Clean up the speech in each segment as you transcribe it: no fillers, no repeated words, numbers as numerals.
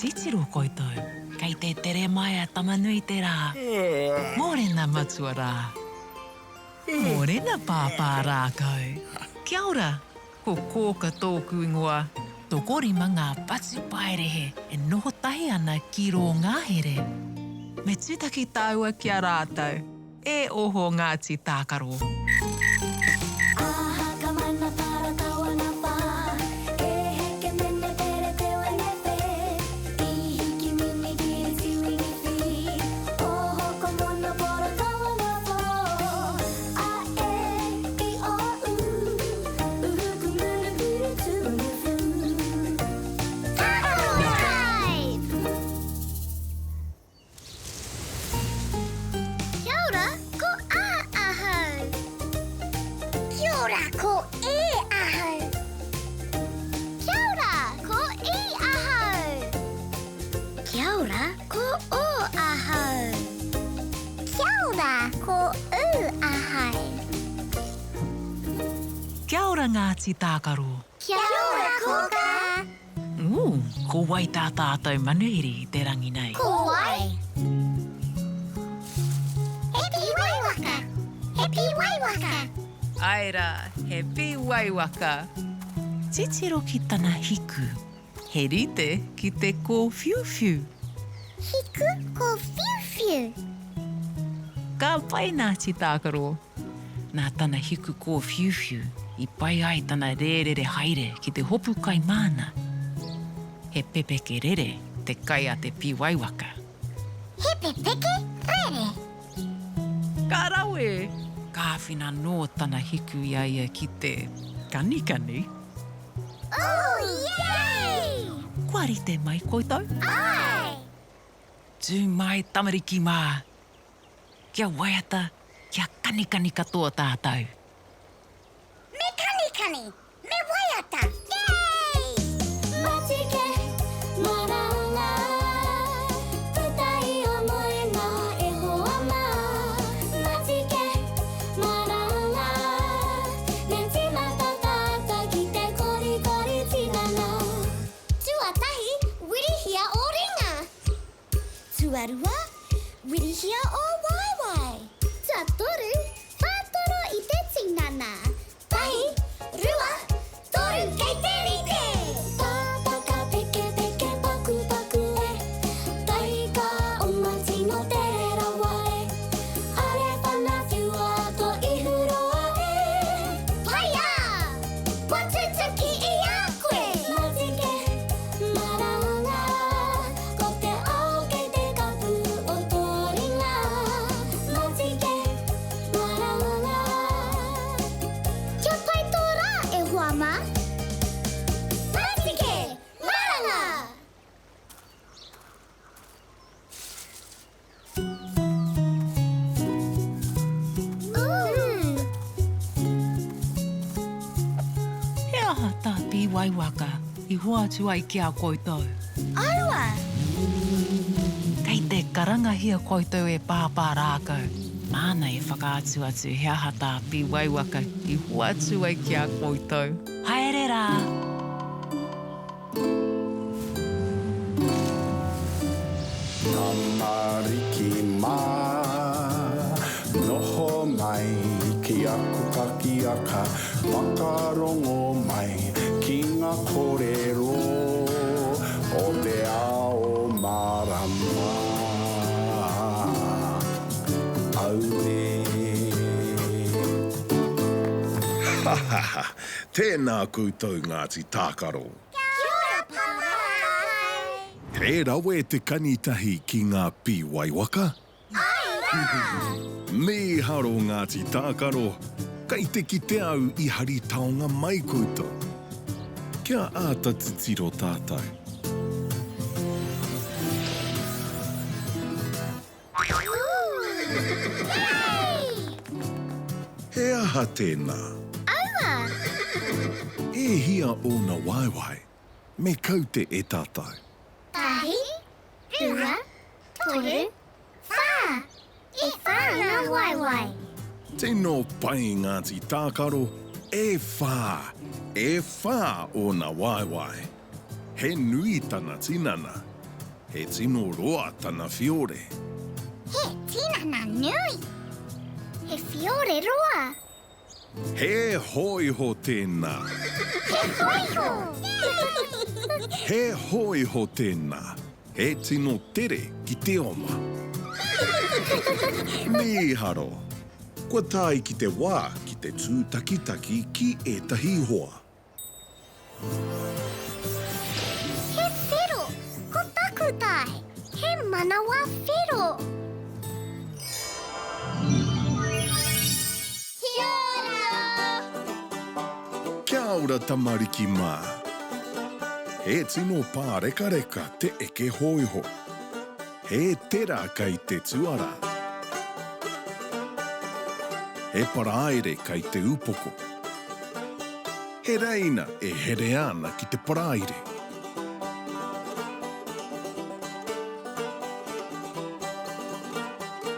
Titiru koutou. Kei te tere mai a tamanui te rā. Morena matua rā. Morena pāpā rākau. Kia ora, ko kōka tōku ingoa. Tō korima ngā patu paerehe e noho tahi ana ki rō ngāhere. Me tūtaki tāua kia rātou. E oho Ngāti Tākaro. Kia ora Ngāti Tākaro. Kia ora, kōka. Ko wai tā tātou manuhiri I te rangi nei. Ko wai. Happy waiwaka. Happy waiwaka. Aira, happy waiwaka. Titiro ki tana hiku. He rite ki te ko whiu-whiu. Hiku ko whiu-whiu. Ka pai Ngāti Tākaro. Nā tana hiku ko whiu-whiu I pai ai tana rērere haere ki te hopu kai mana. He pepeke rere te kai a te piwaiwaka. He pepeke rere. Ka rawe! Ka whina nō tana hiku ia ia ki te kanikani. Oh, yay! Kua rite mai koutou? Ai! Tū mai tamariki mā. Kia waiata, kia kanikani katoa tātou. Me kanikani, me waiata. Yay! Matike, maranga. Tutai o moe ngā e hoa mā. Matike, maranga. Me tīmata tāta ki te kori tinana. Tuatahi, wirihia o ringa. Tuarua, wirihia o waiwai. Tuatoru, whātoro I te tinana. Tahi, rua, toru kei te rite. Tāpaka peke peke paku paku e. Tahi ka o mati no te rawa e. Are whana whiua to ihuroa e. Paia! Watutuki I a koe. Matike, maranga. Ko te ao kei te kapu o tō ringa. Matike, maranga. Kia pai tō rā e hoa mā? Matike, maranga! He aha tā piwaiwaka I hoa atu ai kia koutou. Aua! Kei te karangahia koutou e pāpā rākau. Māna e whakaatu atu he aha tā piwaiwaka I hoa atu ai kia koutou. Haere rā! Tamariki mā, noho mai ki aku kakiaka, whakarongo mai ki ngā kōrero o te ao marama. Aure. Tēnā koutou Ngāti Tākaro. Kia ora, papai! He rawe te kanitahi ki ngā piwaiwaka. Me haro Ngāti Tākaro, kei te kite au I hari taonga mai koutou. Kia āta titiro tātou. He aha tēnā. Aua! E hia o na waiwai, me kau te e tātou. Tahi, rua, toru, whā. E whā ngā waiwai. Tēnō pai Ngāti Tākaro, e whā o na waiwai. He nui tana tinana, He tino roa tana fiore. He tinana nui. He fiore roa. He hoiho tēnā. He hoiho. He hoiho tēnā. He tino tere ki te oma. Miharo. Kua tai ki te wā ki te tūtakitaki ki etahi hoa. He whiro. Ko taku tai. He manawa whiro. Kia ora. Kia ora tamariki mā. He tino pārekareka te eke hoiho. He tera kai te tuara. He paraere kai te upoko. He reina e here ana ki te paraere.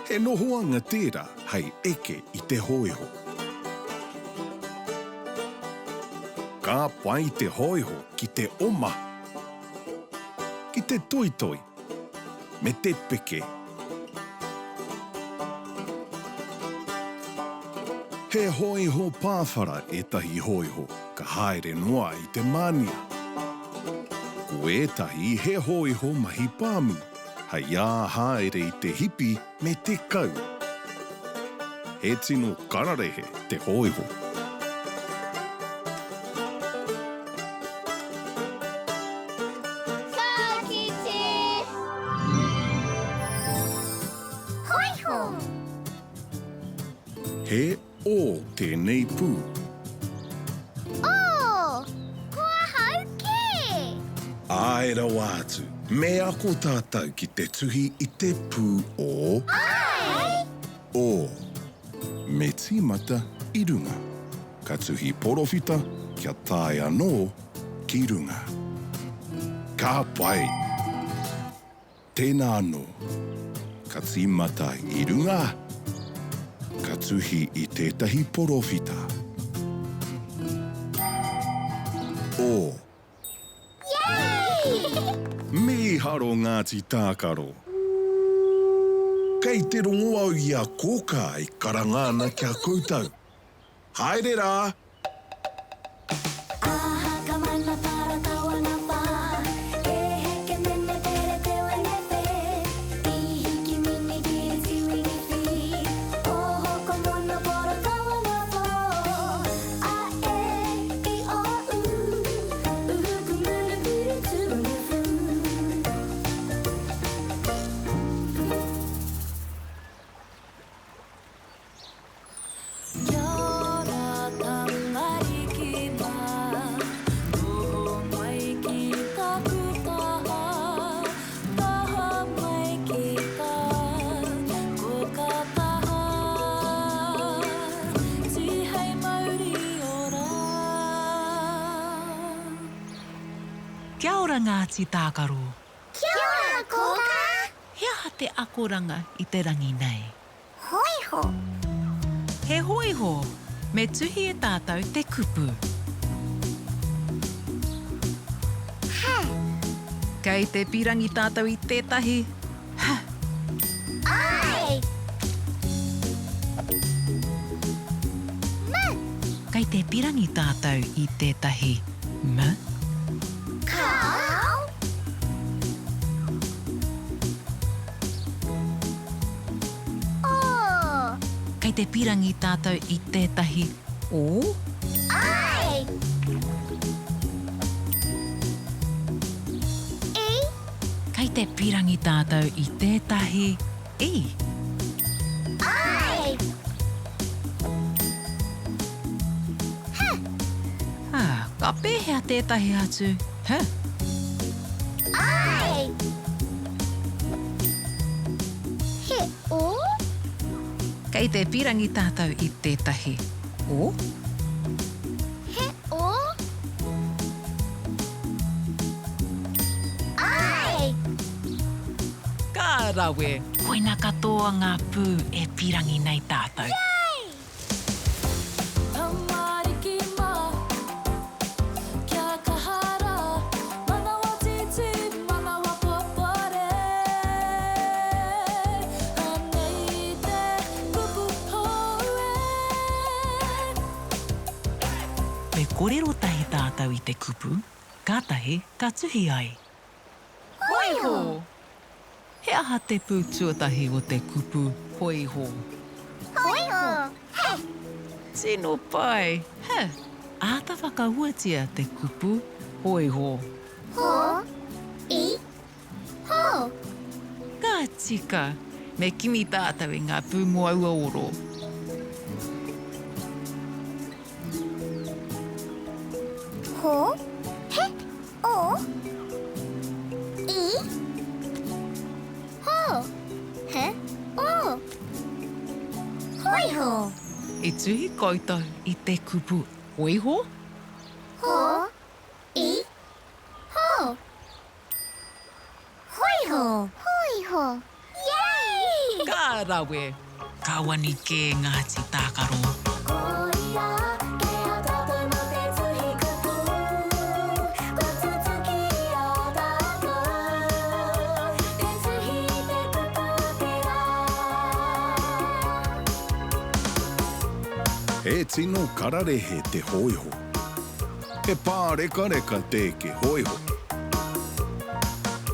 He nohoanga tērā hei eke i te hoiho. Ka pai te hoiho ki te oma. Ki te toitoi. Me te peke. He hoiho pāwhara etahi hoiho, ka haere noa i te mania. Ko etahi he hoiho mahi pāmu, hei ā haere i te hipi me te kau. He tino kararehe te hoiho. He o tēnei pū. Oh! Kua hauke! Aera wātu, me ako tātou ki te tuhi i te pū o... Ai! O. Me tīmata i runga. Ka tuhi porowhita kia tae anō ki runga. Ka pai. Tēnā anō. Ka tīmata i runga. Ka tuhi i tētahi porowhita. O. Yay! Miharo Ngāti Tākaro. Kei te rongo au i a kōka i karangana kia koutou. Haere rā! Kia ora Ngāti Tākaro. Kia ora, kōka! Hea te akoranga i te rangi nei. Hoiho! He hoiho, me tuhi e tātou te kupu. Ha! Kei te pirangi tātou i tētahi. Ha! Ai! Ma! Kei te pirangi tātou i tētahi. Ma? Kau! Oh! Kei te pirangi tātou i tētahi. O? Ai! E? Kei te pirangi tātou i tētahi. I? Ai! Ka pēhea tētahi atu. Ha? Ai! He o? Kei te pirangi tātou i tētahi. O? He o? Ai! Ka rawe, koina katoa ngā pū e pirangi nei tātou. kōrero tahi tātou I te kupu, kātahi ka tuhi ai. Hoiho! He aha te pūtuatahi o te kupu hoiho. Hoiho! Tino pai, he, āta whakahuatia te kupu hoiho. Ho! I! Ho! Ka tika, me kimi tātou I ngā pūmoa ua oro. Ho! He! O! I! Ho! He! O! Hoiho! E tuhi koutou I te kupu hoiho? Ho! I! Ho! Hoiho! Hoiho! Yay! Ka rawe, ka wani ke Ngāti Tākaro. E tino kararehe te hoiho. He pāreka te ke hoiho.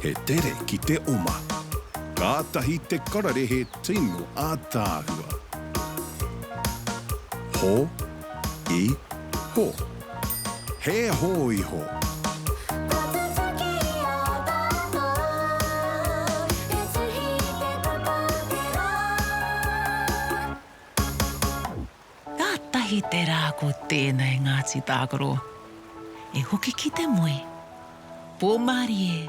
He tere ki te oma. Kātahi te kararehe tino ātāhua. Ho, I, ho. He hoiho. Kātahi te rā ko tēnei Ngāti Tākaro. E hoki ki te moe. Pōmari e.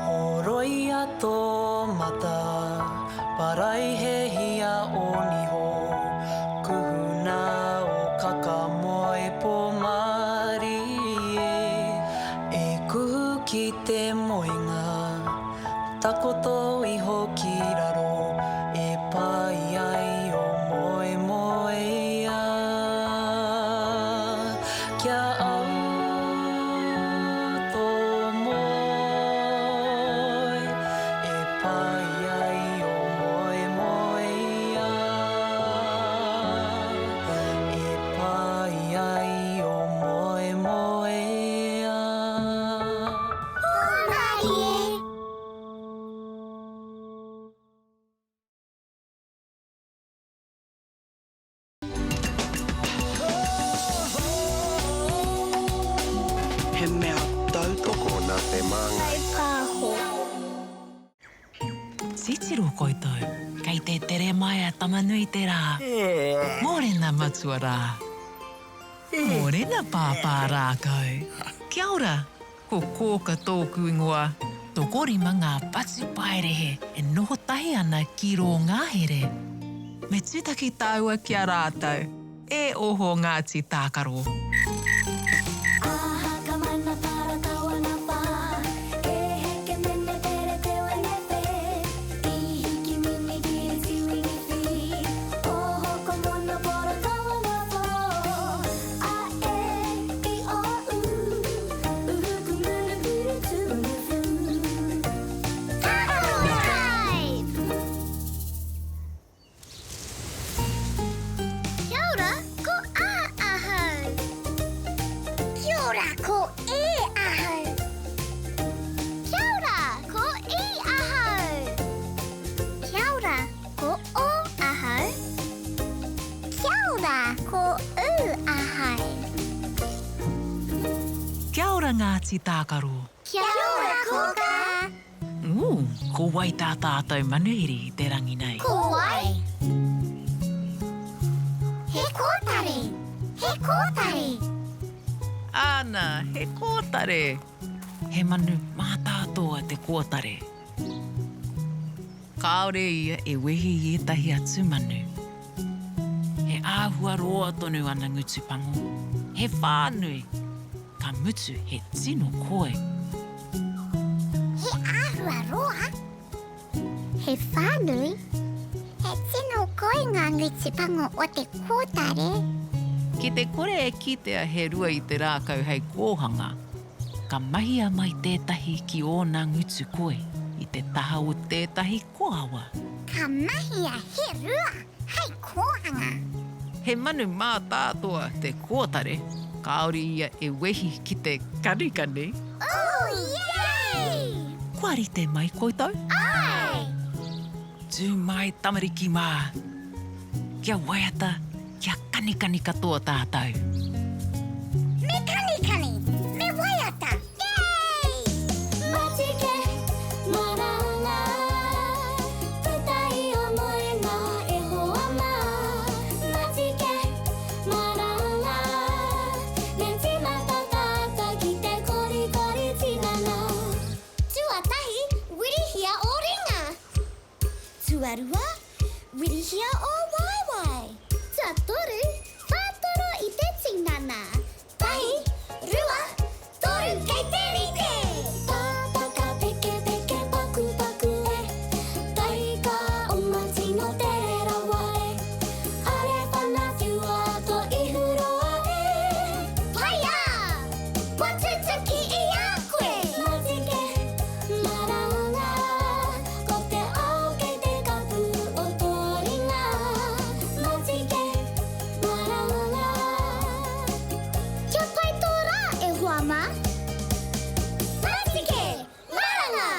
Horoia tō mata, parai he hia o niho. Kuhuna o kakamoe pōmari e. E kuhu ki te moenga, takoto iho ki raro. E pai ai o moe moe ia. Kia au tō moe. E pai ai o moe moe ia. E pai ai o moe moe ia. He mea tautoko nā te manga. Sitiro koutou, kei te tere mai a tamanui te rā. Mōrena matua rā. Mōrena pāpā rākau. Kia ora, ko kōka tōku ingoa. Tokorima ngā pati paerehe e noho tahi ana ki rō ngāhere. Me tūtaki tāua kia rātau, e oho Ngāti Tākaro. Kia ora Ngāti Tākaro. Kia ora, koka! Ko wai tā tātou manuhiri I te rangi nei. Ko wai! He kōtare! He kōtare! Ana, he kōtare. He manu mātātoa te kōtare. Kāore ia e wehi I etahi atu manu. He āhua roa tonu ana ngutupango. He whānui. Ka mutu he tino koe. He āhua roa? He whānui? He tino koe ngā ngutipango o te kōtare? Ki te kore e kitea he rua I te rākau hei kōhanga. Ka mahia mai tētahi ki ōna ngutu koe I te taha o tētahi koawa. Ka mahia he rua, hei kohanga. He manu mā tātoa te kōtare, kaori ia e wehi ki te kanikani. Oh, yay! Kua rite mai koutou? Ai! Tū mai tamariki mā. Kia waiata, kia kanikani katoa tātou. Me kanikani, me waiata. Yay! Matike, maranga, tutai o moe ngā e hoa mā. Matike, maranga, me tīmata tāta ki te kori kori tinana. Tuatahi, wirihia o ringa. Tuarua, wirihia o waiwai. Tuatoru, whātoro i te tinana. Tahi, rua, toru kei te rite. Tāpaka peke peke paku paku e. Tahi ka oma tino te rawa e. Are whana whiua to i huroa e. Paia! Kua tutuki i a koe. Matike, maranga, ko te ao kei te kapu o tō ringa. Matike, maranga. Kia pai tō rā e hoa mā. Matike, maranga.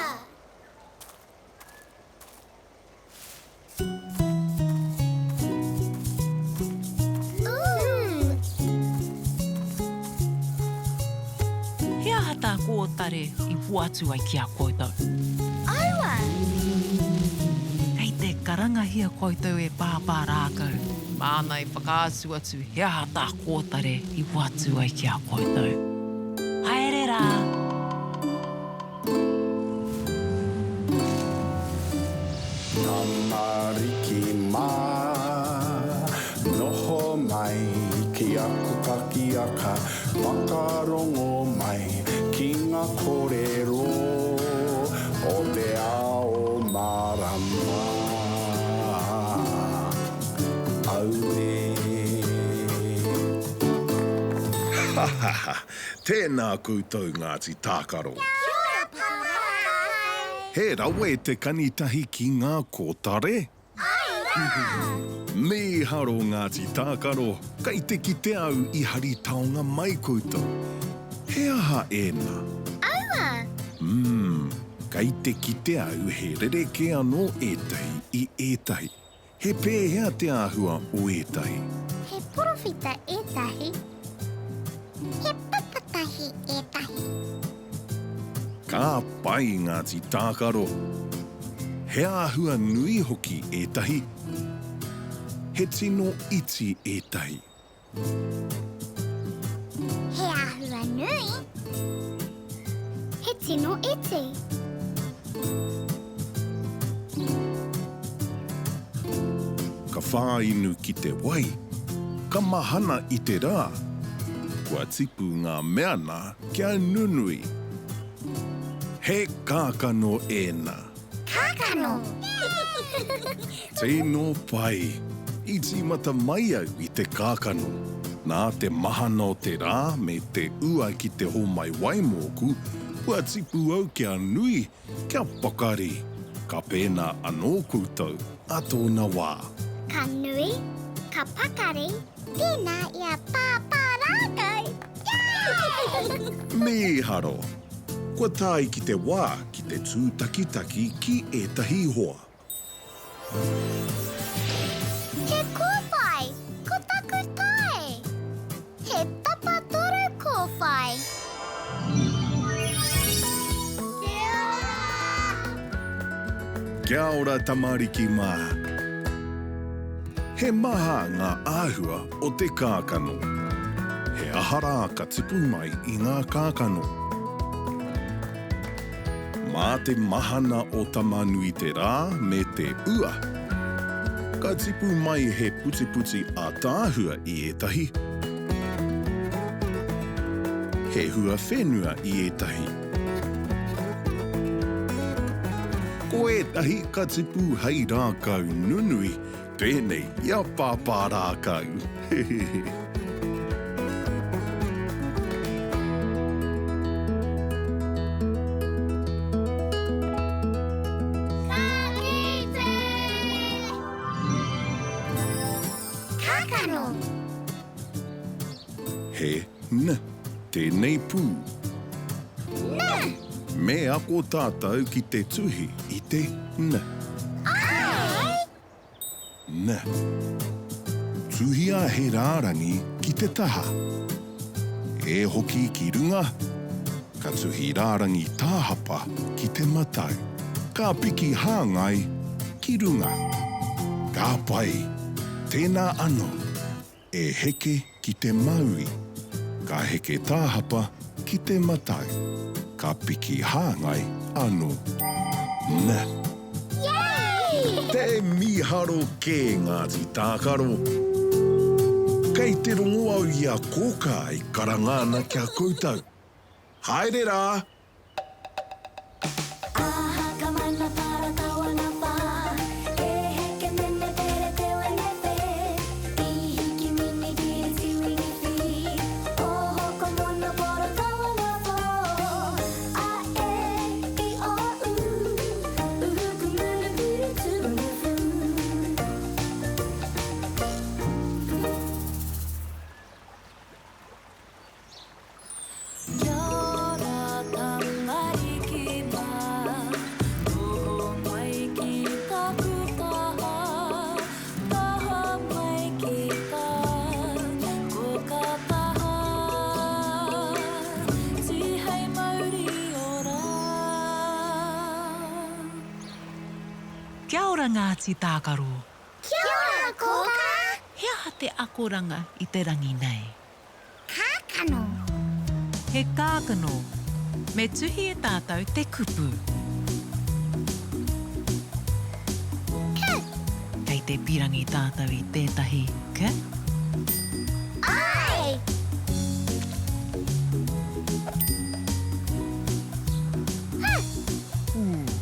Hea hata kōtare i puatu ai kia koutou. Aua! Kei te karangahia koutou e pāpā rākau. Mānai whakaatu atu hea hata kōtare i puatu ai kia koutou. Haere rā! Tamariki mā, noho mai, ki aku kakiaka, whakarongo mai, ki ngā kōrero, o te ao marama. Aure. Tēnā koutou Ngāti Tākaro. Kia ora, Pāpai! He rawe te kanitahi ki ngā kōtare. Me haro Ngāti Tākaro, kai te ki te au i hari taonga mai koutou. He aha ēnā. Aua! Kai te ki te au he rereke anō ētahi i ētahi. He pēhea te āhua o ētahi. He porowhita ētahi. He papatahi ētahi. Ka pai Ngāti Tākaro. He āhua nui hoki ētahi. He tino iti ētahi. He āhua nui. He tino iti. Ka whāinu ki te wai. Ka mahana i te rā. Kua tipu ngā mea nā kia nunui. He kākano ēnā. Kākano! Tēnō pai. I tīmata mai au i te kākano. Nā te mahana o te rā me te ua ki te homai waimōku, kua tipu au kia nui, kia pakari. Ka pēnā anō koutou, a tōna wā. Ka nui, ka pakari, tēnā ia pāpā rākau. Yay! Me haro. Kua tāi ki te wā ki te tūtakitaki ki ētahi hoa. He kōwhai, ko taku tai. He tapatoru kōwhai. Kia ora tamariki mā. He maha ngā āhua o te kākano. He ahara ka tipu mai i ngā kākano. Mā te mahana o tamanui te rā me te ua. Ka tipu mai he puti a tāhua i ētahi. He hua whenua i ētahi. Ko ētahi ka tipu hei rākau nunui, tēnei ia pāpā rākau. He N, tēnei pū. Me ako tātou ki te tuhi I te N. N. Tuhia he rārangi ki te taha. E hoki ki runga. Ka tuhi rārangi tāhapa ki te matau. Ka piki hāngai ki runga. Ka pai, tēnā ano. E heke ki te maui. Ka heke tāhapa ki te matau. Ka piki hāngai ano. Nā. Te miharo kē Ngāti Tākaro. Kei te rongo au I a kōka I karangana kia koutou. Haere rā! Aha ka mana para kawana pa. E heke mene tere te wene pe. I hiki mini giri tiwingi fi. O hoko mono pora kawana po. A e I o u. Uhuku mune piri tūne fu. Kia ora Ngāti Tākaro. Kia ora, kōka. Hea te akoranga I te rangi nei. Kākano. He kākano. Me tuhi e tātou te kupu. Kei te pirangi tātou I tētahi ka. Ai.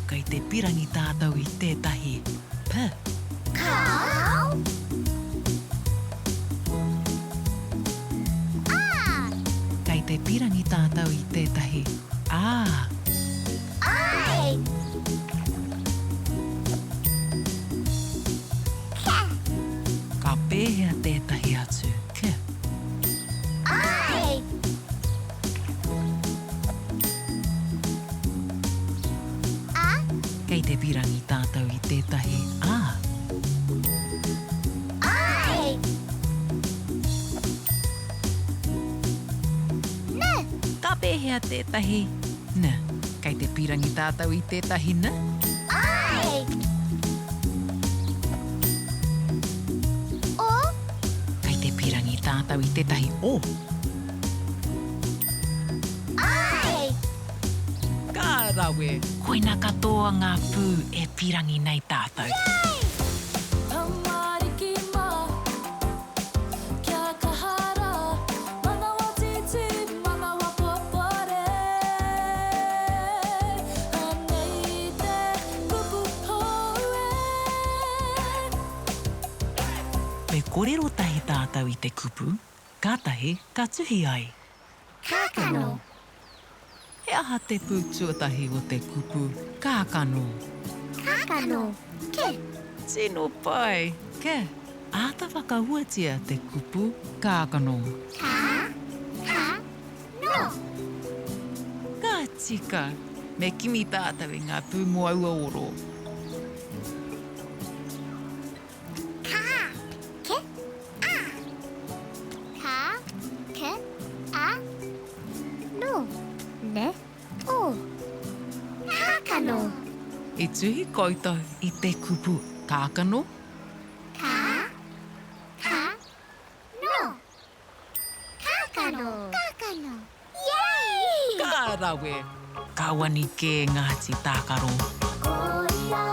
Kei te pirangi tātou I tētahi pa. Kau. Kei te pirangi tātou I tētahi ā. Ai. Ka pēhea tētahi atu ka. Ai. Kei te pirangi tātou I tētahi ā. Ai. Ka pēhea tētahi na. Kei te pirangi tātou I tētahi na. Ai. O. Kei te pirangi tātou I tētahi o. Ai. Ka rawe, koina katoa ngā pū e pirangi nei tātou. Tamariki mā, kia kahara, manawa titi, manawa popore. Anei te kupu hoe. Me kōrero tahi tātou I te kupu, kātahi ka tuhi ai. Kākano. He aha te pūtuatahi o te kupu, kākano. Kākano. Ke. Tino pai, ke, āta whakauatia te kupu, kākano. No. Ka tika, me kimi tātou I ngā pū moaua oro. Ke. Ka. Ke. A. No. Ne. O. Kākano. E tuhi koutou I te kupu, kākano. No. Kākano. Kākano. Yay! Ka rawe, ka wani ke Ngāti Tākaro. Koia,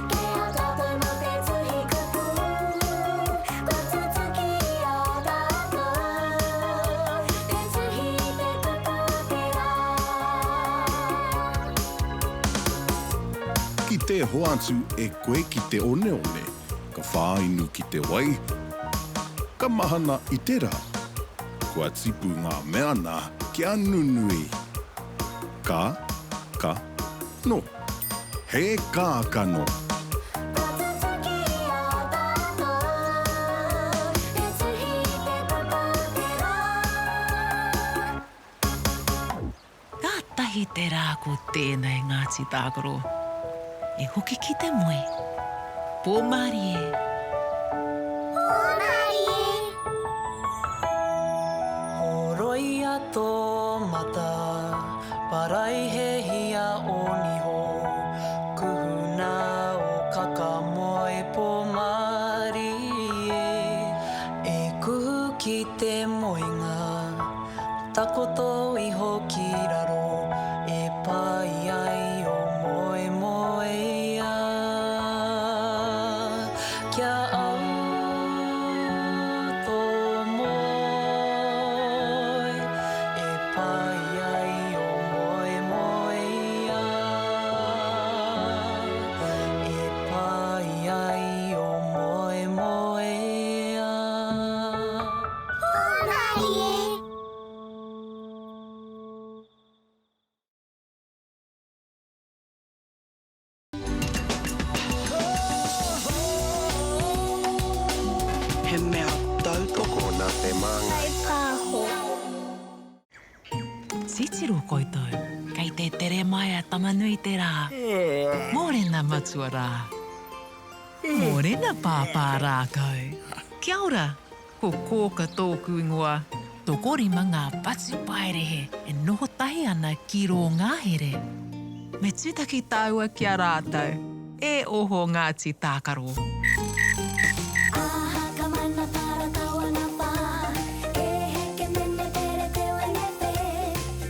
ke a tātou no te tuhi kupu. Ko tutuki a tātou. Te tuhi te kupu te rā. Ki te hoatu e koe ki te one one. Ka whāinu ki te wai. Ka mahana I te rā. Kua tipu ngā mea nā ki anu nui. Ka, no. He kākano. Ko tutuki a tātou. Te tuhi te kupu te rā. tahi te rā ko tēnei Ngāti Tākaro. E hoki ki te moe. Pōmari e. Horoia tō mata, parai he hia o niho. Kuhuna o kakamoe pōmari e. E kuhu ki te moenga, takoto iho ki raro. E pai ai o moe moe ia. Kia au tō moe. E pai ai o moe moe ia. E pai ai o moe moe ia. He mea tautoko nā te manga. Sitiro koutou, kei te tere mai a tamanui te rā. Mōrena matua rā. Mōrena pāpā rākau. Kia ora, ko kōka tōku ingoa. Tō korima ngā pati paerehe e noho tahi ana ki rō ngāhere. Me tūtaki tāua kia rātou, e oho Ngāti Tākaro. Aha ka mana para kawana pa. E heke mene pere te wene pe.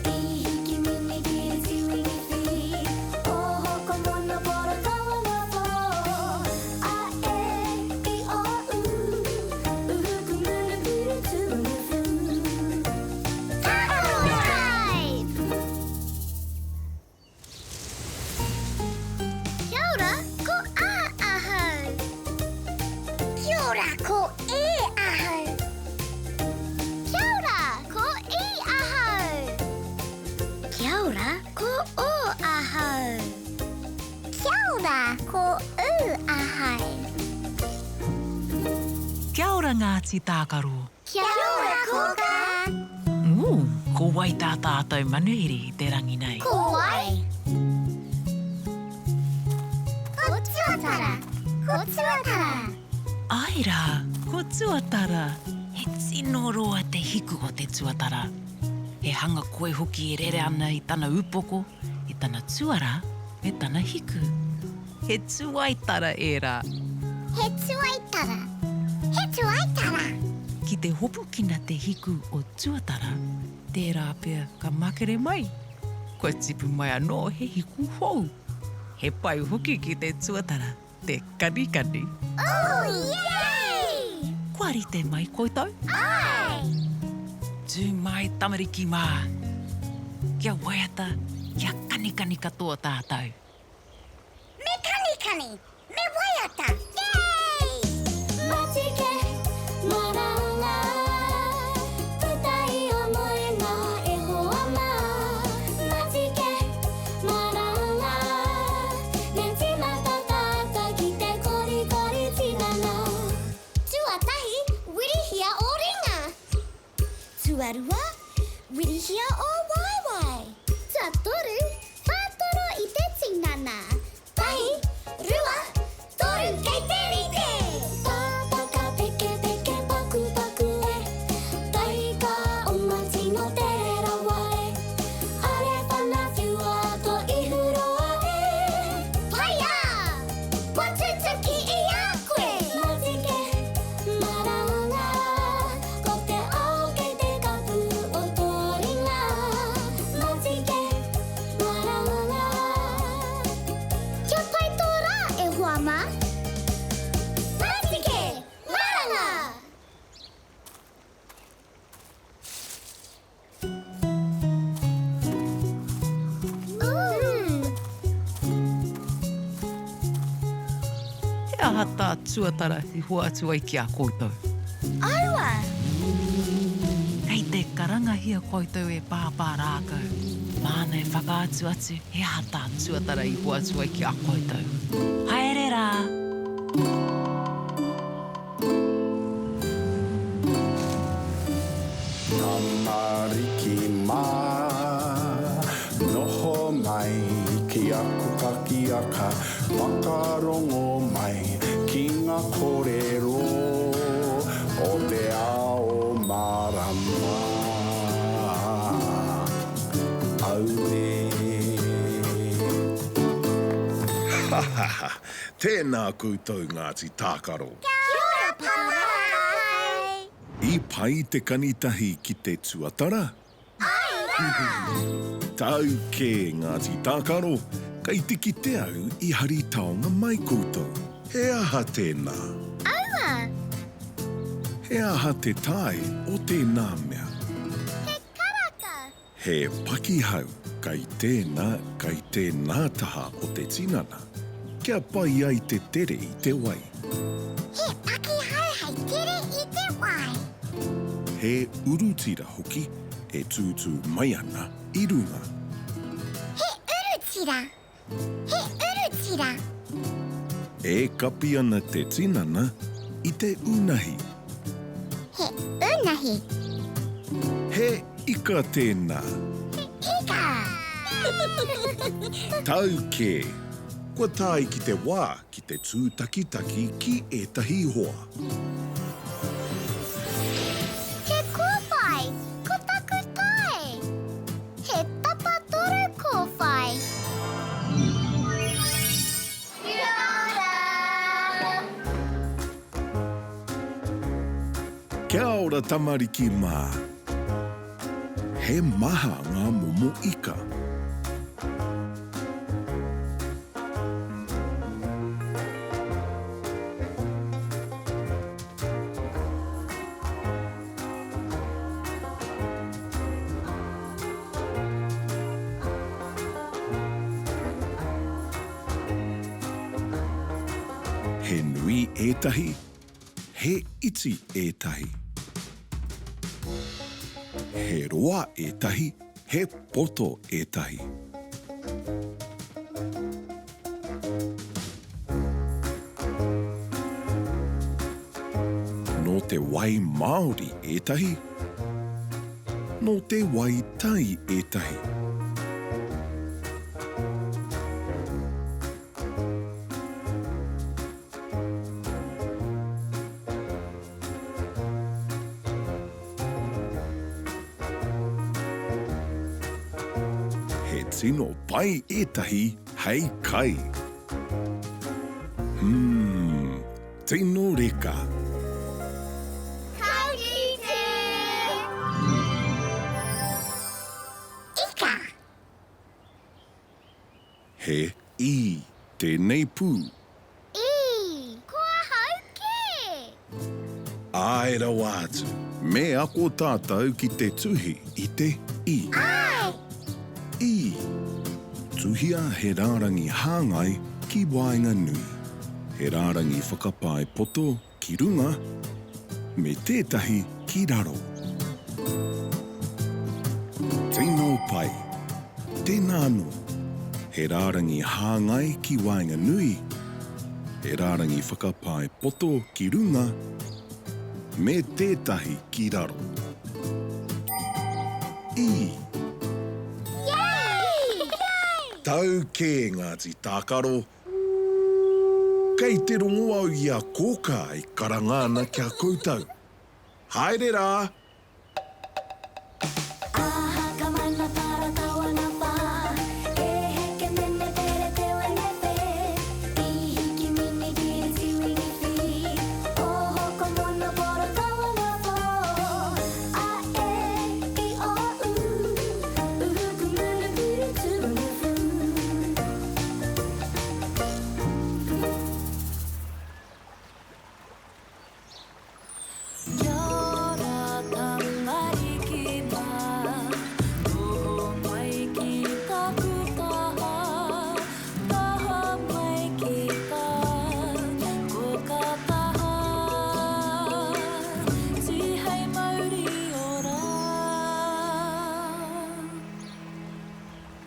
I hiki mini ki e tiwini pi. Oho ko mona pora kawana po. A e I o u. Uhu ku muna piri tūna fu. Tākaro Live! Kia ora, ko a ahau. Kia ora, ko e ahau. Kia ora, ko I ahau. Kia ora, ko o ahau. Kia ora, ko u ahau. Kia ora Ngāti Tākaro. Kia ora, ko ka. Ko wai tā tātou manuhiri I te rangi nei. Ko wai. Ko tuatara. Ko tuatara. Ai rā, ko tuatara. He tino roa te hiku o te tuatara. He hanga koe hoki e rere ana I tana upoko, I tana tuara, me tana hiku. He tuaitara e rā. He tuaitara. He tuaitara. Ki te hopukina te hiku o tuatara, tērā pia ka makere mai. Kua tipu mai anō he hiku hou. He pai hoki ki te tuatara, te kanikani. Oh, yay! Kua rite mai koutou? Ai! Tū mai tamariki mā. Kia waiata, kia kanikani katoa tātou. Me kanikani! Me waiata! Yay! Matike, maranga. Tutai o moena e hoa mā. Matike, maranga. Me timata tata ki te kori kori tinana. Tuatahi, wirihia o ringa. Tuarua, wirihia o waiwai. Tuatoru, whātoro I te tinana. Tahi, rua, toru kei te rite. Tātaka peke peke paku paku e. Tahi ka omati no te rawa e. Are whana whiua to ihuroa e. Paia! Watutuki I a koe. Matike, maranga. Ko te ao kei te kapu o tō ringa. Matike, maranga. Kia pai tō rā e hoa mā? Matike, maranga. He aha tā tuatara I hoa atu ai ki a koutou. Aua! Kei te karangahia koutou e pāpā rākau. Māna e whakaatu atu, he aha tā tuatara I hoa atu ai ki a koutou. Haere rā! Tamariki mā, noho aki aka Whakarongo mai ki ngā kōrero O te ao marama Aure Tēnā koutou Ngāti Tākaro. Kia ora, Pai! I pai te kanitahi ki te tuatara? Tau ke Ngāti Tākaro, kai tiki te au I hari taonga mai koutou. He aha tēnā? Aua! He aha te tai o tēnā mea? He karaka! He pakihau, kai tēnā taha o te tinana. Kia pai ai te tere I te wai. He pakihau hei tere I te wai. He urutira hoki e tūtū mai ana I runga. He urutira. He urutira. E kapi ana te tinana I te unahi. He unahi. He ika tēnā. Ika! Tau ke. Kua tai ki te wā ki te tūtakitaki ki etahi hoa. He kōwhai. Ko taku tai. He tapa toru kōwhai. Kia ora! Kia ora tamariki mā. He maha ngā momo ika. He nui etahi, he iti etahi. He roa etahi, he poto etahi. No te wai Māori etahi, no te wai tai etahi. He tino pai etahi hei kai. Tino reka. Kaukite! Ika! He I, tēnei pū. Kua hauke! Aera wātu, me ako tātou ki te tuhi I te I. Ai! I. Tuhia he rārangi hāngai ki wainga nui. He rārangi whakapae poto ki runga, me tētahi ki raro. Tino pai, tēnā no. He rārangi hāngai ki wainga nui. He rārangi whakapae poto ki runga, me tētahi ki raro. I. Tau ke Ngāti Tākaro. Kei te rongo au I a kōka I karangana kia koutou. Haere rā! Aha ka mana para tawana wā E heke mene tere te wenepe I hiki mini giri tiwini whi O hoko mono poro tawana wā A e I o Uhuku mene piri tūne whu Kia ora tamariki mā Noho mai ki taku taha Taha mai ki tā Ko ka taha Ti hei mauri ora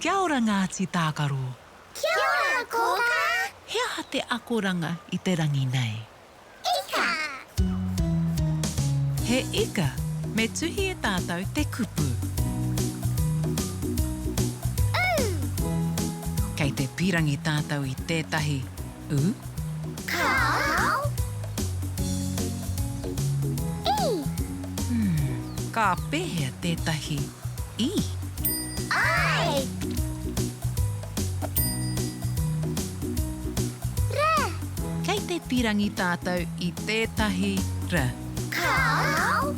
Kia ora Ngāti Tākaro. Kia ora, kōka! He aha te akoranga I te rangi nei. Ika! He ika, me tuhi e tātou te kupu. Kei te te pirangi tātou I tētahi Cow. Ka pehea tētahi I. Ai. Kei te pirangi tātou I tētahi ra. Cow.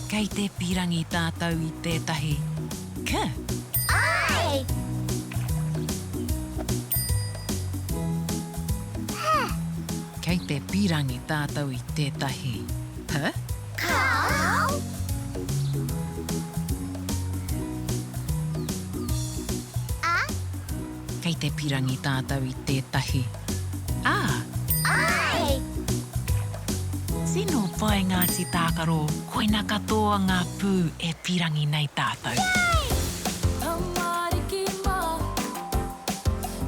Kei te pirangi tātou I tētahi ka. Ai. Kei te pirangi tātou I tētahi pa. Cow. Kei te pirangi tātou I tētahi Ai. Sino pai Ngāti Tākaro, koina katoa ngā pū e pirangi nei tātou. Tamariki mā,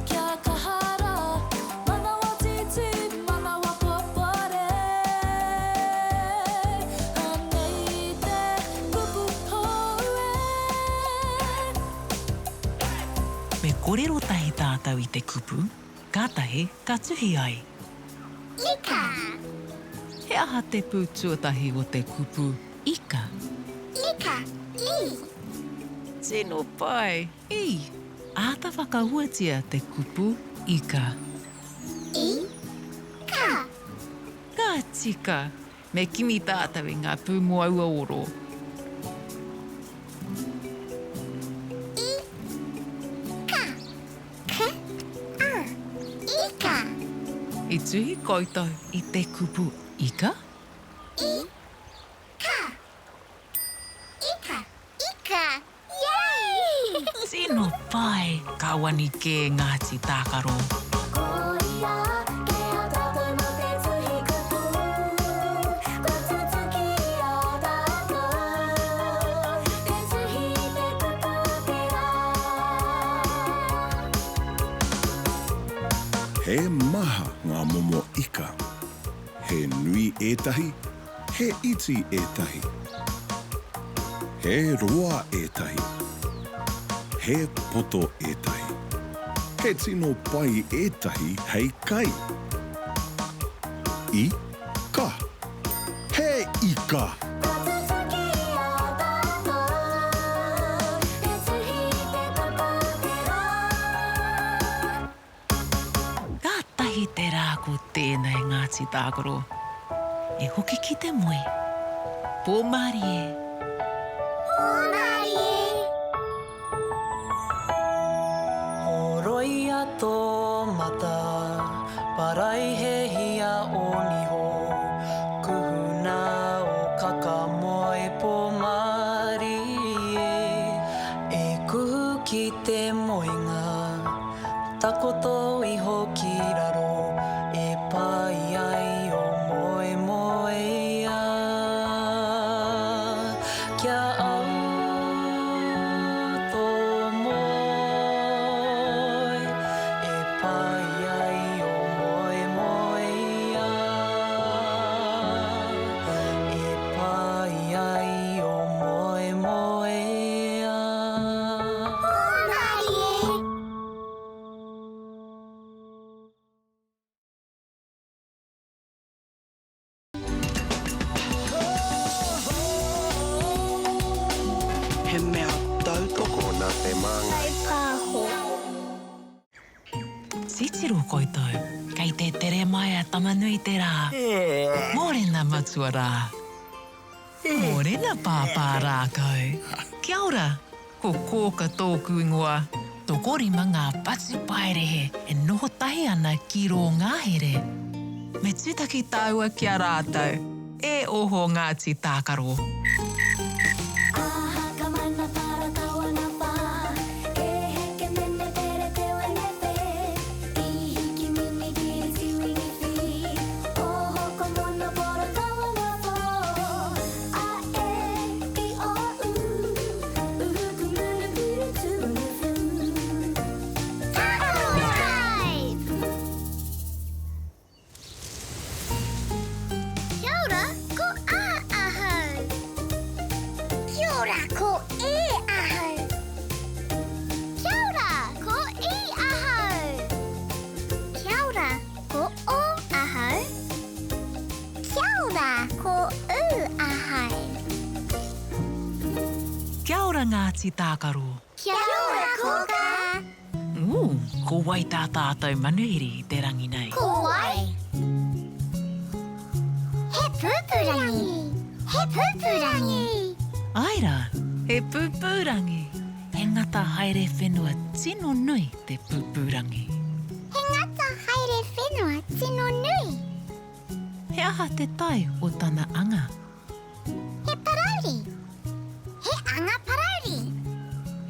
kia kahara, manawa titi, manawa papare. Anei te kupu hoe. Me korero tahi tātou I te kupu, kātahe ka tuhi ai. Ika. He aha te pū tuatahi o te kupu ika. Ika. I. Tino pai, I. Āta whakahuatia te kupu ika. I. Ka. Ka tika, me kimi tātou I ngā pū moa ua oro. Ka. Ka. Ika. I tuhi koutou I te kupu ika. I. Ka. Ika. Ika. Yay! Tino pai, ka wani ke Ngāti Tākaro. Koia, kia tātou no te tuhi kupu. Ko tutuki a tātou. Te tuhi te kupu pera. He maha ngā momo ika. He nui etahi, he iti etahi. He roa etahi, he poto etahi. He tino pai etahi hei kai. I, ka. He ika. Ko tutuki a tātou. Te tuhi te kupu pera. Kātahi te rā ko tēnei Ngāti Tākaro. E hoki ki te moe. Pōmari e. Horoia tō mata, parai he hia o niho. Kuhuna o kaka moe pōmari e. E kuhu ki te moenga, takoto iho ki raro. E pai ai o moe moe ia. Kia au tō moe. E pai ai o moe moe ia. E pai ai o moe moe ia. He mea tautoko nā te manga. Sitiro koutou, kei te tere mai a tamanui te rā. Mōrena matua rā. Mōrena pāpā rākau. Kia ora, ko kōka tōku ingoa. Tokorima ngā pati paerehe e noho tahi ana ki rō ngāhere. Me tūtaki tāua kia rātou, e oho Ngāti Tākaro. Aha ka mana para kawana pa. Ke heke mene tere te wene pe. I hiki mimi ki ti wingi fi. Oho ko mono pora kawana po. A e I o u. Uhu ku mulu puru tunu fu. Kia ora, ko a ahau. ora Ngāti Tākaro. Kia ora, koka. Ko wai tā tātou manuhiri i te rangi nei. Ko wai. He pūpurangi. He pūpurangi. Aira, he pūpūrangi. He ngata haere whenua tino nui te pūpūrangi. He ngata haere whenua tino nui. He aha te tai o tana anga. He parauri. He anga parauri.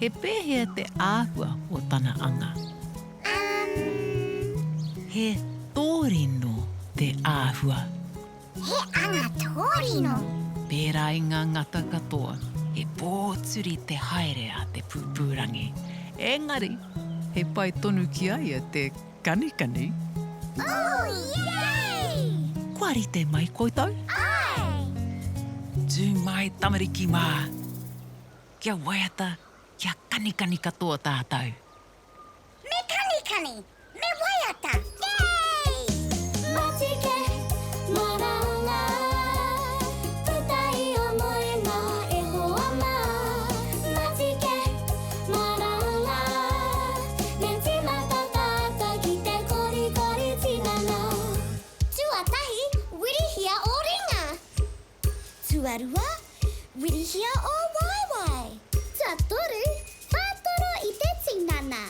He pēhea te āhua o tana anga. He tōrino te āhua. He anga tōrino. Pērā i ngā ngata katoa, he pōturi te haere a te pūpūrangi. Engari, he pai tonu ki aia te kanikani. Oh, yay! Kua rite mai koutou? Ai! Tū mai tamariki mā. Kia waiata, kia kanikani katoa tātou. Me kanikani. Me waiata. Yay! Matike, maranga, tutai o moe ngā e hoa mā. Matike, maranga, me tīmata tāta ki te kori kori tinana. Tuatahi, wirihia o ringa. Tuarua, wirihia o waiwai. Tuatoru, whātoro i te tinana.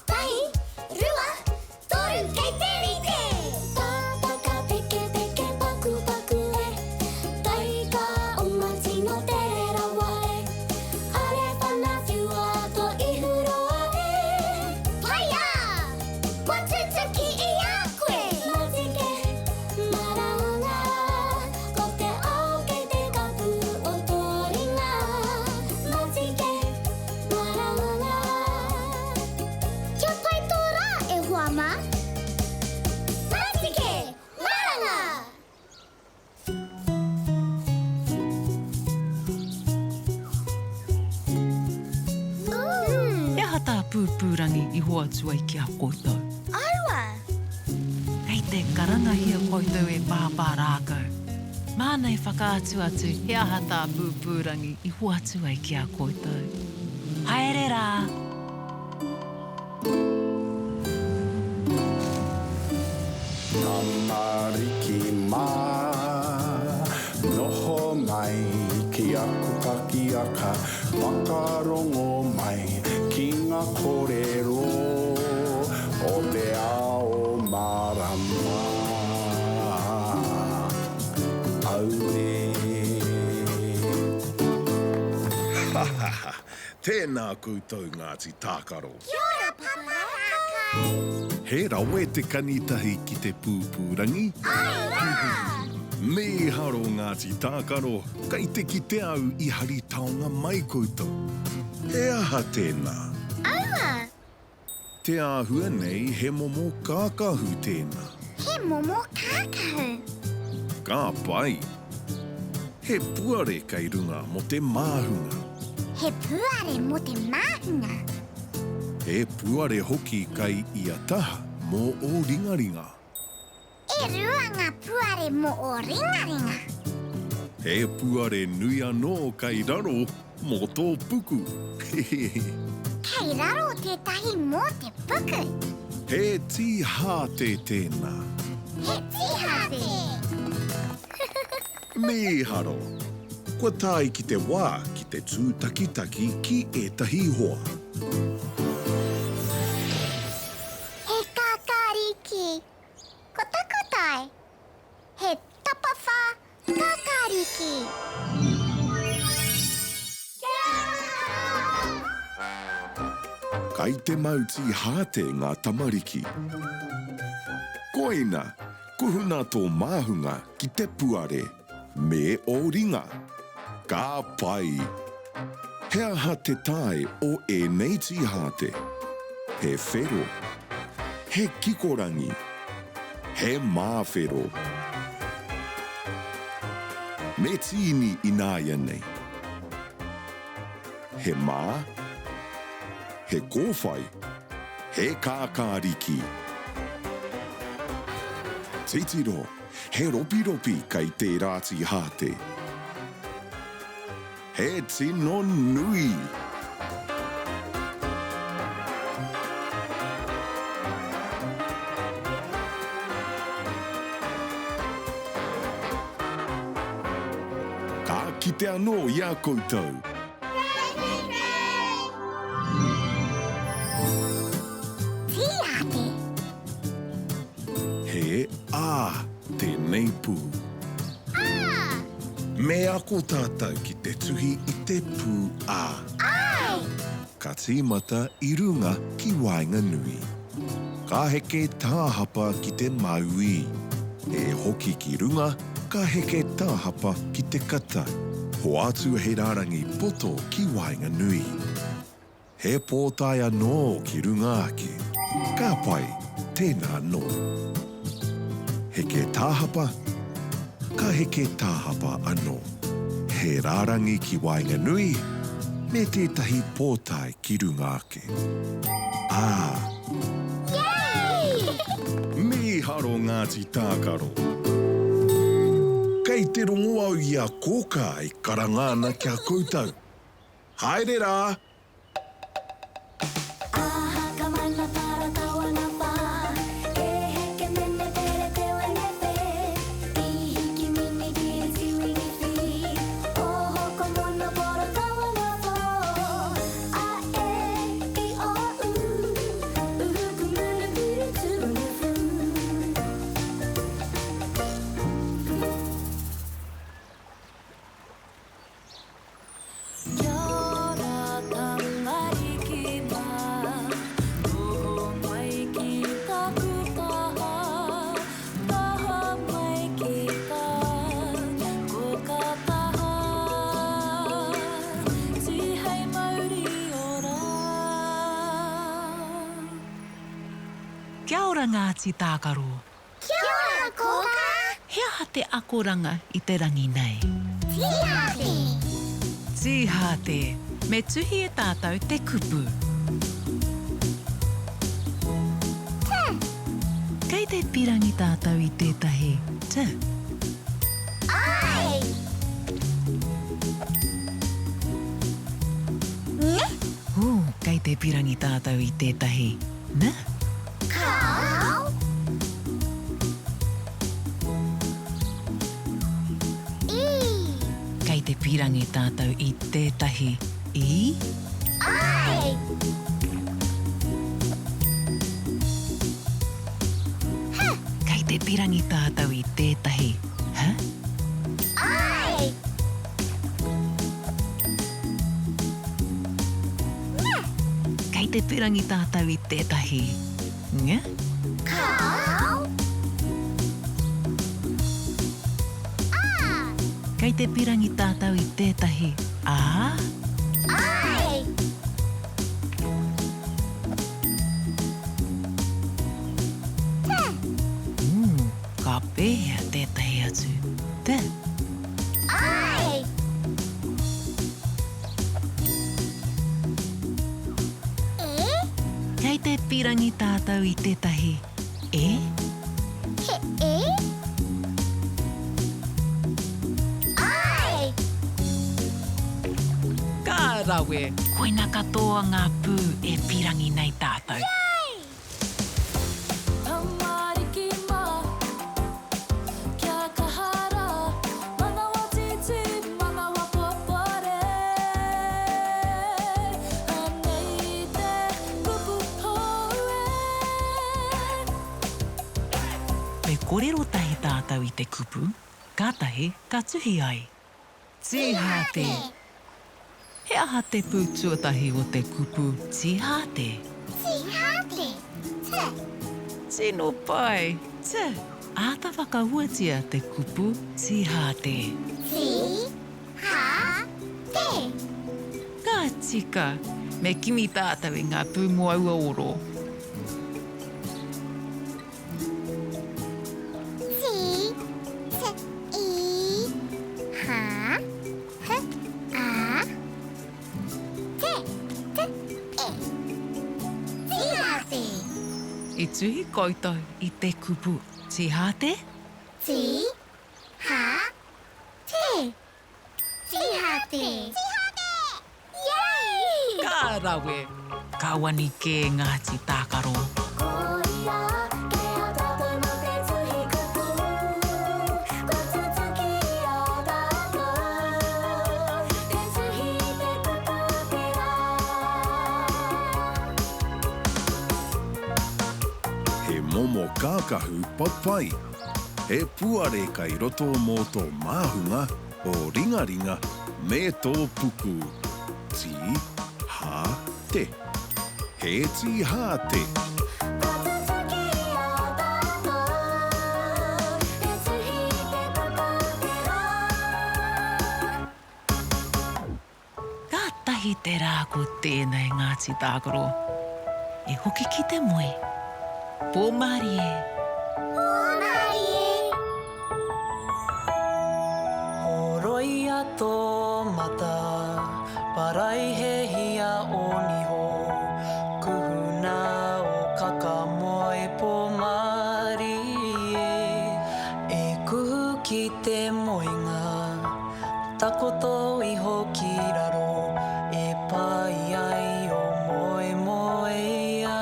Tahi, rua, toru kei te rite. Tātaka peke peke paku paku e. Taika o mati no te rawa e. Are whana whiua to i huroa e. Paia! Watutuki i a koe. Matike, maranga, ko te ao kei te kapu o tō ringa. Matike, maranga. Kia pai tō rā e hoa mā? Matike, maranga. He aha tā pūpūrangi i hoa tua i kia koutou. Aua! Hei te karangahia koutou e pāpā rākau. Mānei whakaatu atu, he aha tā pūpūrangi i hoa tua i kia koutou. Haere rā! Tamariki mā, noho mai ki aku kakiaka, whakarongo mai ki ngā kōrero o te ao marama. Aure. Tēnā koutou Ngāti Tākaro. Kia ora, papa rākai. He rawe te kanitahi ki te pūpūrangi. Ai rā! Me haro Ngāti Tākaro, kei te ki te au i hari taonga mai koutou. He aha tēnā. Aua! Te āhua nei he momo kākahu tēnā. He momo kākahu. Ka pai. He puare kei runga mo te māhunga. He puare mo te māhunga. He puare hoki kai ia taha mo o ringaringa. E rua ngā puare mo o ringaringa. He puare nui anō kai raro mo tō puku. Kei raro tētahi mo te puku. He tīhāte tēnā. He tihate. Me haro. Kua tāi ki te wā ki te tūtakitaki ki etahi hoa. He kakariki. Ko taku tai. He tapawha kakariki. Kai te mauti hāte ngā tamariki. Koina, kuhuna tō māhunga ki te puare, me o ringa. Ka pai. He aha te tae o e nei ti hāte. He whero. He kikorangi. He māwhero. Me tīni i nāia nei. He mā. He kōwhai. He kākāriki. Titiro, he ropi kai te rāti hāte. He tino nui. ki te anō i a koutou. Tiate. He tēnei pū. Me ako tātou ki te tuhi i te pū Ai. Ka tīmata i runga ki Wainga Nui. Ka heke tāhapa ki te Maui. E hoki ki runga, ka heke tāhapa ki te katai. Ho atu he rārangi poto ki Wainga Nui. He pōtai anō ki runga ake. Ka pai, tēnā anō. Heke tāhapa, ka heke tāhapa anō. He rārangi ki Wainga Nui, me tētahi pōtai ki runga ake. Miharo Ngāti Tākaro. Kei te rongo au i a kōka i karangana kia koutou. Haere rā! Kia ora Ngāti Tākaro. Kia ora, kōka. He aha te akoranga i te rangi nei. Tiate. Tīhate, me tuhi e tātou te kupu. Kei te pirangi tātou i tētahi te. Ai. Kei te pirangi tātou i tētahi ne. Kau. Kei te pirangi tātou i tētahi i. Ai. Kei te pirangi tātou i tētahi ha. Ai. Kei te pirangi tātou i tētahi nge. Kau. Kei te pirangi tātou i tētahi a. Ai. Ka pēhea tētahi atu te. Ai. Kei te pirangi tātou i tētahi e. Ai. Ka rawe, koina katoa ngā pū e pirangi nei tātou. Me korero tahi tātou i te kupu, kātahi ka tuhi ai. Tīhate. He aha te pū tuatahi o te kupu tīhate. Tiate. Tino pai, te. Āta whakauatia te kupu tīhate. Ti-ha-te. Ka tika, me kimi tātou i ngā pū moaua oro. I tuhi koutou i te kupu tīhate. Ti-ha-te. Ti-ha-te. Yay! Ka rawe, ka wani ke Ngāti Tākaro. kākahu papai. He puare kai roto mō tō māhunga o ringaringa me tō puku. Ti, hā, te. He ti, hā, te. Tahi te rā ko tēnei Ngāti Tākaro. E hoki ki te moe. Pōmari e. Horoia tō mata, parai he hia o niho. Kuhuna o kakamoe pōmari e. E kuhu ki te moenga, takoto iho ki raro. E pai ai o moe moe ia.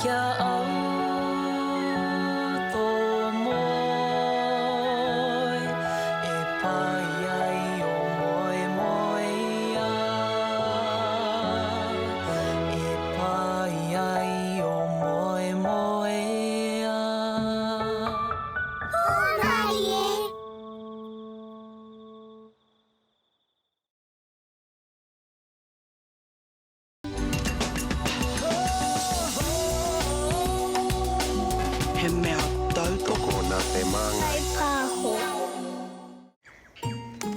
Kia au tō moe. E pai ai o moe moe ia. E pai ai o moe moe ia. He mea tautoko nā te manga.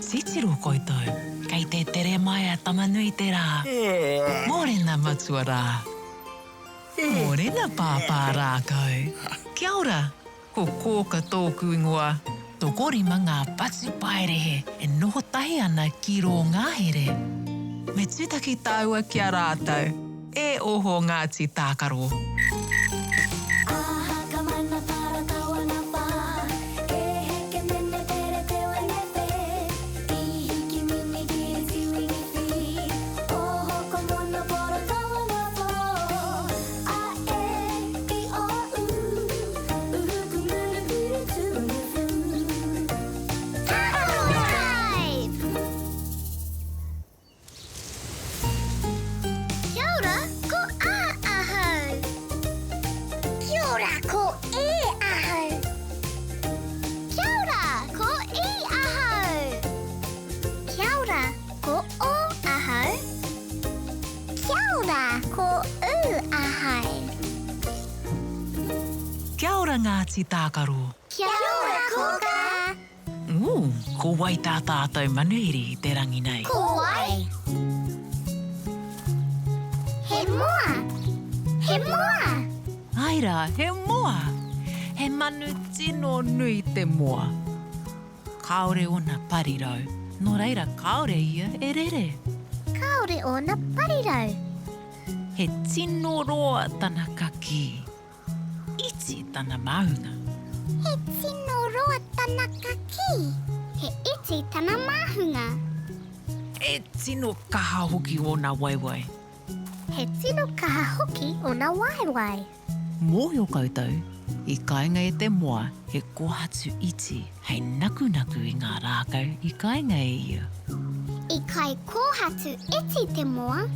Sitiru koutou, kei te tere mai a tamanui te rā. Mōrena matua rā. Mōrena pāpā rākau. Kia ora, ko kōka tōku ingoa. Tokorima ngā pati paerehe e noho tahi ana ki rō ngāhere. Me tūtaki tāua kia rātau, e oho Ngāti Tākaro. Kia ora Ngāti Tākaro. Kia ora, koka! Ko wai tā tātou manuhiri i te rangi nei. Ko wai? He moa! He moa! Aira, he moa. He manu tino nui te moa. Kaore ona parirau. Nō reira, kaore ia e rere. Kaore ona parirau. He tino roa tana kaki. Iti tana mahunga. He tino roa tana kaki. He iti tana mahunga. E tino kaha hoki o nā waiwai. He tino kaha hoki o nā waiwai. Mōhio koutou, i kainga e te moa, he kohatu iti, hei naku i ngā rākau i kainga e ia. I kai kohatu iti te moa.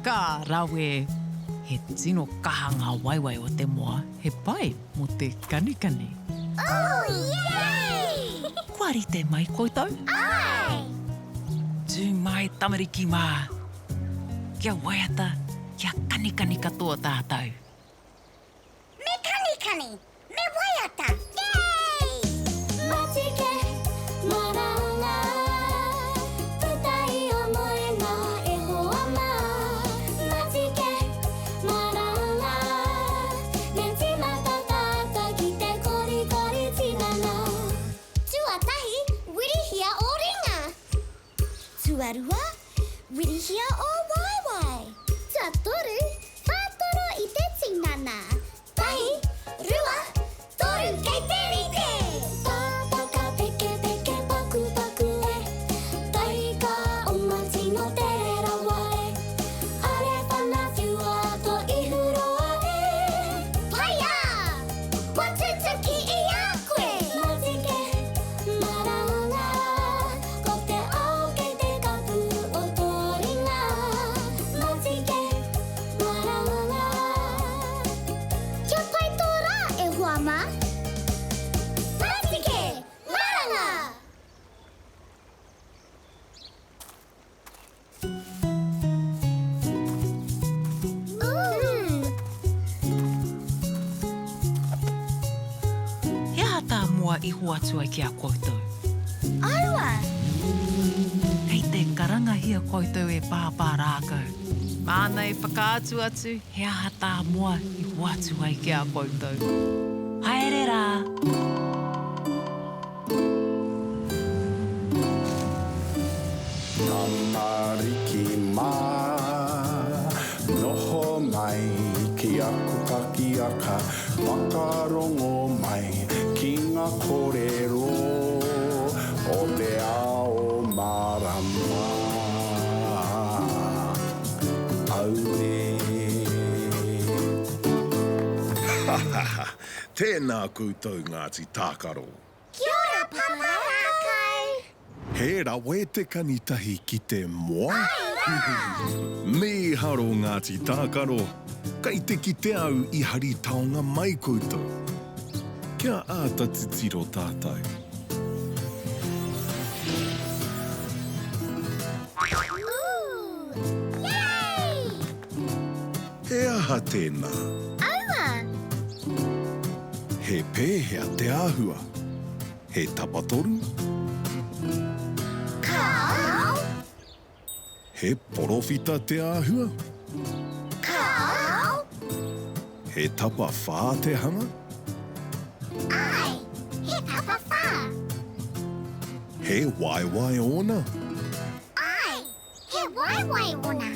Ka rawe, he tino kaha ngā waiwai o te moa, he pai mo te kanikani. Oh, yay! Kua rite mai koutou? Ai! Tū mai tamariki mā. Kia waiata, kia kanikani katoa tātou. Me kanikani! Me waiata! Yay! Matike, maranga, te tai o moe nā e hoa mā. Matike, maranga, me tīmata tāta ki te kori tinana. Tuatahi, wirihia o ringa. Tuarua, wirihia o waiwai. Tuatoru, whātoro I te ti. hata mua I huatua ki a koutou. Aua! Hei te karangahia koutou e pāpā rākau. Māna I whakaatu atu, he hata mua I huatua ki a koutou. Haere rā! Tamariki mā, noho mai, ki aku kakiaka, wakarongo mai, ki ngā kōrero, o te ao marama. Aure. Tēnā koutou Ngāti Tākaro. Kia ora, Papa Rākau! He rawe te kanitahi ki te moa. Me haro Ngāti Tākaro. Kai te ki te au I hari taonga mai koutou. Kia āta titiro tātai. Ooh! Yay! He aha tēnā. Aua! He pēhea te āhua. He tapatoru. Kao! He porofita te āhua. Kao! He tapa whā te hanga. Ai! He tapa whā! He waiwai ona. Ai! He waiwai ona!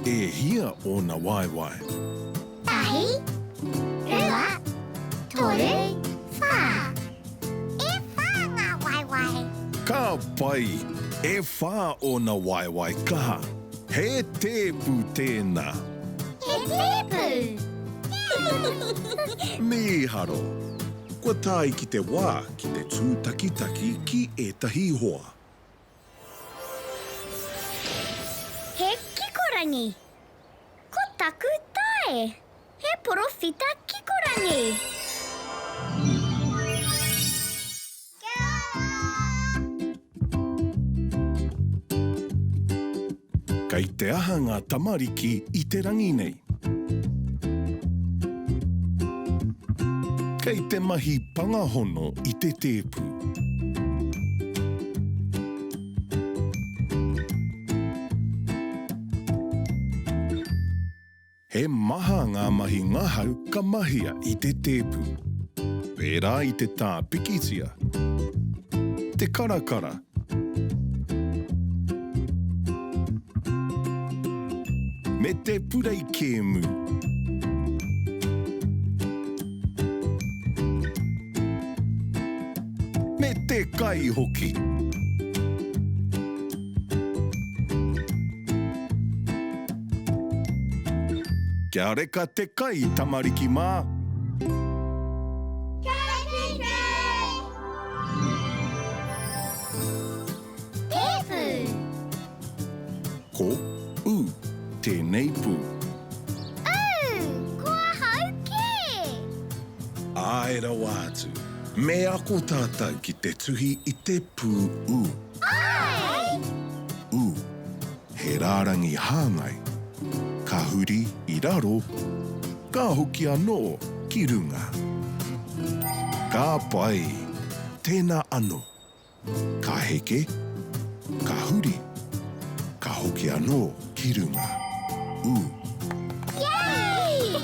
E hia ona waiwai. Tahi, rua, toru, whā. E whā ngā waiwai. Ka pai, e whā ona waiwai kaha. He tēpu tēnā. He tepu. Me haro. Kua tai ki te wā ki te tūtakitaki ki etahi hoa. He kikorangi. Ko taku tae. He porofita kikorangi. Kai te aha ngā tamariki I te rangi nei. Kei te mahi pangahono I te tēpu. He maha ngā mahi ngahau ka mahia I te tēpu. Pērā I te tā pikitia. Te karakara. Me te purei kēmu. Me te kai hoki. Kia reka te kai tamariki mā. Tepu. Ko u tēnei pū. Kua hauke. Aera wātu. Me ako tātou ki te tuhi I te pū u. Ai! U. He rārangi hāngai. Ka huri I raro. Ka hoki anō ki runga. Ka pai. Tēnā anō. Ka heke. Ka huri. Ka hoki anō ki runga. U. Yay!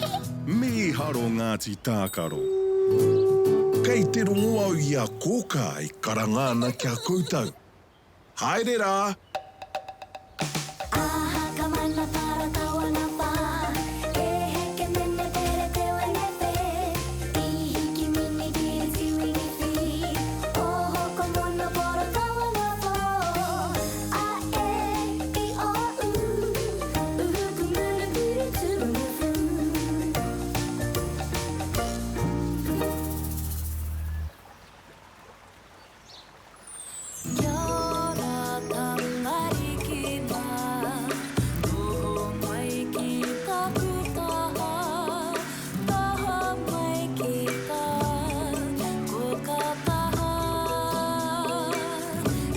Me haro Ngāti Tākaro. Kei te rongo au I a kōka I karangana kia koutou. Haere rā! Aha ka mana para kawana wā. E heke mene pere te wene pē. I hiki mini ki e tiwini whi. O hoko mono pora kawana wā. A e I o u. Uhuku muna piri tūna wū. Kia ora tamariki mā, noho mai ki taku taha, taha mai ki tā, ko ka taha,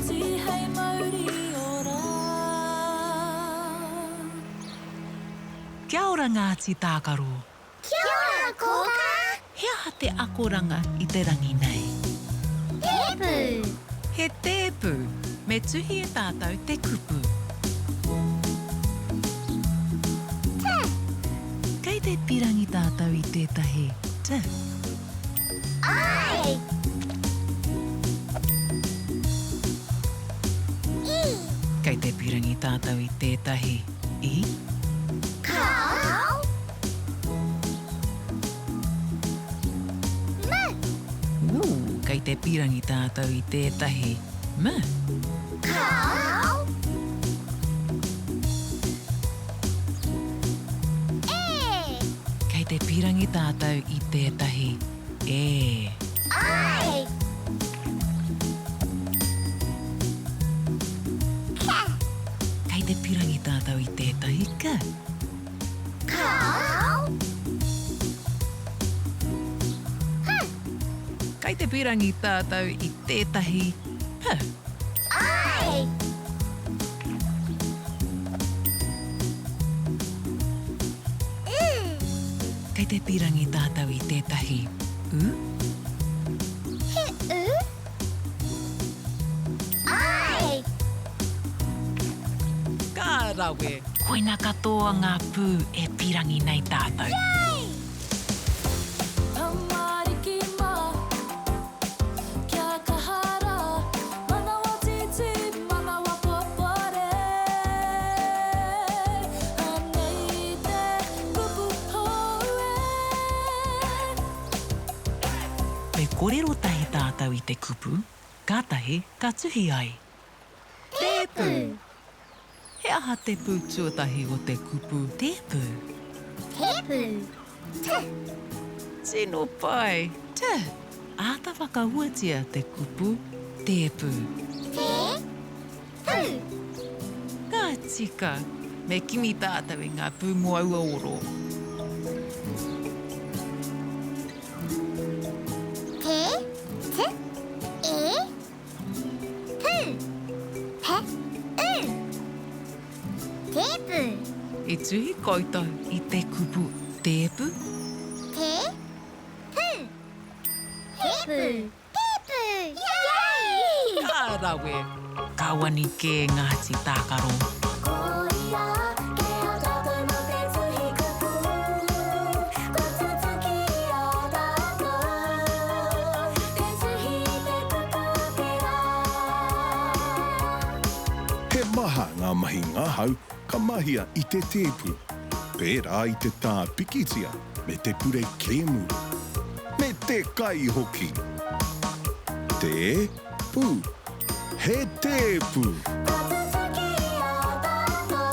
si hei mauri ora. Kia ora Ngāti Tākaro. Kia ora, kōka. He aha te akoranga I te rangi nei. Tepu. He tēpu, me tuhi e tātou te kupu. Kei te pirangi tātou I tētahi te. Ai. I. Kei te pirangi tātou I tētahi I. Kau. Kei te pirangi tātou I tētahi M. Kau. E. Kei te pirangi tātou I tētahi E. Ai. Ka. Kei te pirangi tātou I tētahi K. Kau. Kei te pirangi tātou I tētahi H. Ai. Kei te pirangi tātou I tētahi U. He u. Ai. Ka rawe, koina katoa ngā pū e pirangi nei tātou. Tamariki mā, kia kahara, manawa titi, manawa popore. Anei te kupu hoe. Me kōrero tahi tātou I te kupu, kātahi ka tuhi ai. Tepu. He aha te pū tuatahi o te kupu tēpu. Tepu. Te. Tino pai, te. Āta whakauatia te kupu tēpu. Te. Pu. Ka tika, me kimi tātou I ngā pū moaua oro. Te. Te. E. Pu. He. U. Tepu. E tuhi koutou I te kupu tēpu. Te. Pu. Tepu. Tepu. Yay! Ka rawe, ka wani ke Ngāti Tākaro. Koia, ke a tātou no te tuhi kupu. Ko tutuki a tātou. Te tuhi te kupu pira. He maha ngā mahi ngāhau, ka mahia I te tēpu. Pērā I te tā pikitia, me te pure kēmu. Me te kai hoki. Te pū. He tēpu. Ko tutuki a tātou.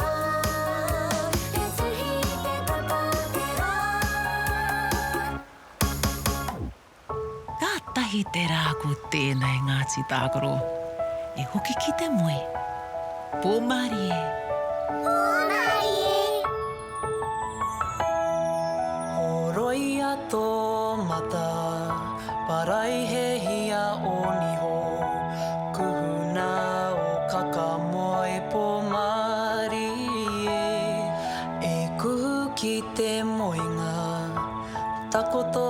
Te tuhi te kupu pira. Ka tahi te rā ko tēnei Ngāti Tākaro. E hoki ki te moe. Pōmari e. Horoia tō mata, parai he hia o niho. Kuhuna o kakamoe pōmari e. E kuhu ki te moenga, takoto